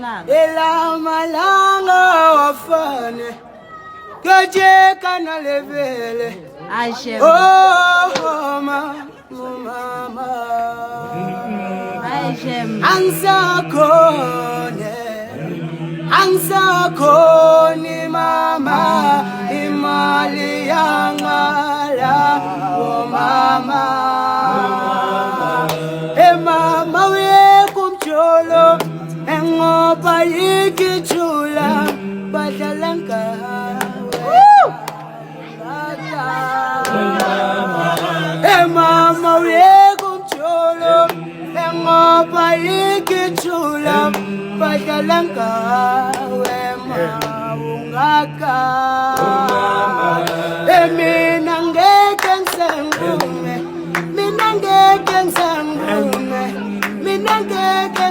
Ela malanga wafane Kaje kana levele Aisha. Oh mama Aisha. Ansakone mama imali yangala oh mama mama we kumcholo ngoba ikichula badalanga mama wekumcholo ngoba ikichula badalanga wema ungaka mina ngeke ngisengume mina ngeke ngisengume mina ngeke